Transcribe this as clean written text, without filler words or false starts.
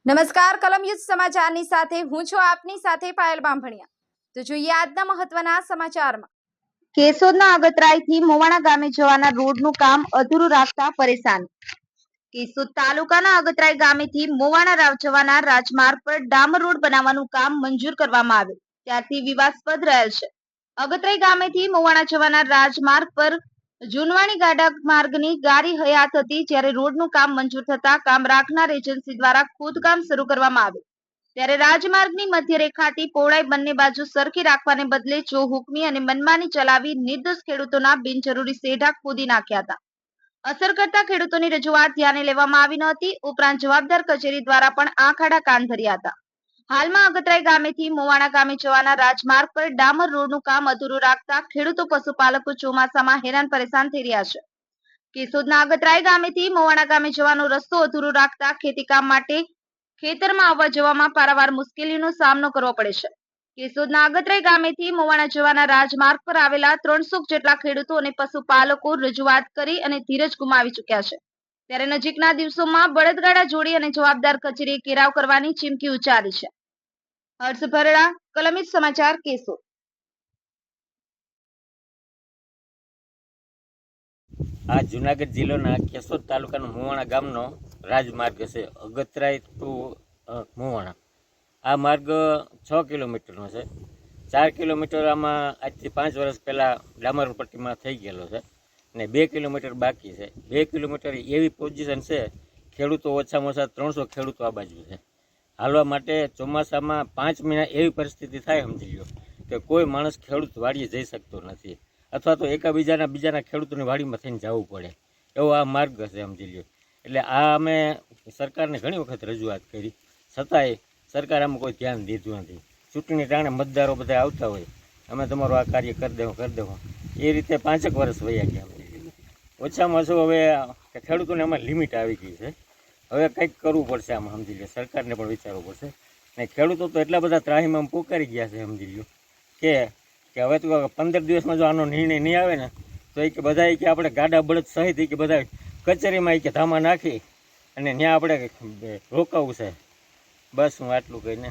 નમસ્કાર કલમ યુદ્ધ સમાચારની સાથે હું છું આપની સાથે પાયલ બામભણિયા। તો જોઈએ આજના મહત્વના સમાચારમાં। કેશોદના અગતરાયથી મોવાણા ગામે જવાના રોડનું કામ અધૂરું રાખતા પરેશાન। કેશોદ તાલુકાના અગતરાય ગામેથી મોવાણા જવાના રાજમાર્ગ પર ડામર રોડ બનાવવાનું કામ મંજૂર કરવામાં આવ્યું ત્યારથી વિવાદાસ્પદ રહેલ છે। અગતરાય ગામેથી મોવાણા જવાના રાજમાર્ગ પર જૂનવાણી ગાડા માર્ગની ગાડી હયાત હતી, જ્યારે રોડનું કામ મંજૂર થતા કામ રાખનાર એજન્સી દ્વારા ખોદકામ શરૂ કરવામાં આવ્યું ત્યારે રાજમાર્ગની મધ્યરેખાથી પહોળાઈ બંને બાજુ સરખી રાખવાને બદલે જો હુકમી અને મનમાની ચલાવી નિર્દોષ ખેડૂતોના બિનજરૂરી સેઢા ખોદી નાખ્યા હતા। અસર કરતા ખેડૂતોની રજૂઆત ધ્યાને લેવામાં આવી ન હતી, ઉપરાંત જવાબદાર કચેરી દ્વારા પણ આંખ આડા કાન ધર્યા હતા। હાલમાં અગતરાય ગામેથી મોવાણા ગામે જવાના રાજમાર્ગ પર ડામર રોડનું કામ અધૂરું રાખતા ખેડૂતો પશુપાલકો ચોમાસામાં હેરાન પરેશાન થઈ રહ્યા છે। કેશોદના અગતરાય ગામેથી મોવાણા ગામે જવાનો રસ્તો અધૂરો રાખતા ખેતીકામ માટે ખેતરમાં આવવા જવામાં પારાવાર મુશ્કેલીનો સામનો કરવો પડે છે। કેશોદના અગતરાય ગામેથી મોવાણા જવાના રાજમાર્ગ પર આવેલા 300 જેટલા ખેડૂતો અને પશુપાલકો રજૂઆત કરી અને ધીરજ ગુમાવી ચૂક્યા છે, ત્યારે નજીકના દિવસોમાં બળદગાડા જોડી અને જવાબદાર કચેરીએ ઘેરાવ કરવાની ચીમકી ઉચ્ચારી છે। હર્ષ ભરડા, કલમ યુદ્ધ સમાચાર, કેશોદ। આ જુનાગઢ જિલ્લાના કેશોદ તાલુકાનો મોવાણા ગામનો રાજમાર્ગ છે, અગતરાય ટુ મોવાણા। આ માર્ગ 6 કિલોમીટરનો છે। 4 કિલોમીટર આમાં આજથી 5 વર્ષ પહેલાં ડામર પટ્ટીમાં થઈ ગયેલો છે અને 2 કિલોમીટર બાકી છે। 2 કિલોમીટર એવી પોઝિશન છે, ખેડૂતો ઓછામાં ઓછા 300 ખેડૂતો આ બાજુ છે। હાલવા માટે ચોમાસામાં 5 મહિના એવી પરિસ્થિતિ થાય, સમજી લો કે કોઈ માણસ ખેડૂત વાડીએ જઈ શકતો નથી, અથવા તો બીજાના ખેડૂતોની વાડીમાં થઈને જવું પડે, એવો આ માર્ગ છે, સમજી લો। એટલે આ અમે સરકારને ઘણી વખત રજૂઆત કરી, છતાંય સરકાર આમાં કોઈ ધ્યાન દીધું નથી। ચૂંટણી ટાણે મતદારો બધા આવતા હોય, અમે તમારું આ કાર્ય કરી દેવું એ રીતે 5 વર્ષ વયા ગયા। ઓછામાં ઓછું હવે ખેડૂતોને આમાં લિમિટ આવી ગઈ છે, હવે કંઈક કરવું પડશે આમાં, સમજી લો। સરકારને પણ વિચારવું પડશે ને ખેડૂતો તો એટલા બધા ત્રાહીમામ પોકારી ગયા છે, સમજી લો કે હવે તો 15 દિવસમાં જો આનો નિર્ણય નહીં આવે ને તો એ કે બધા કે આપણે ગાડા બળદ સહિત કે બધા કચેરીમાં કે ધામા નાખી અને ત્યાં આપણે રોકાવું છે। બસ હું આટલું કહીને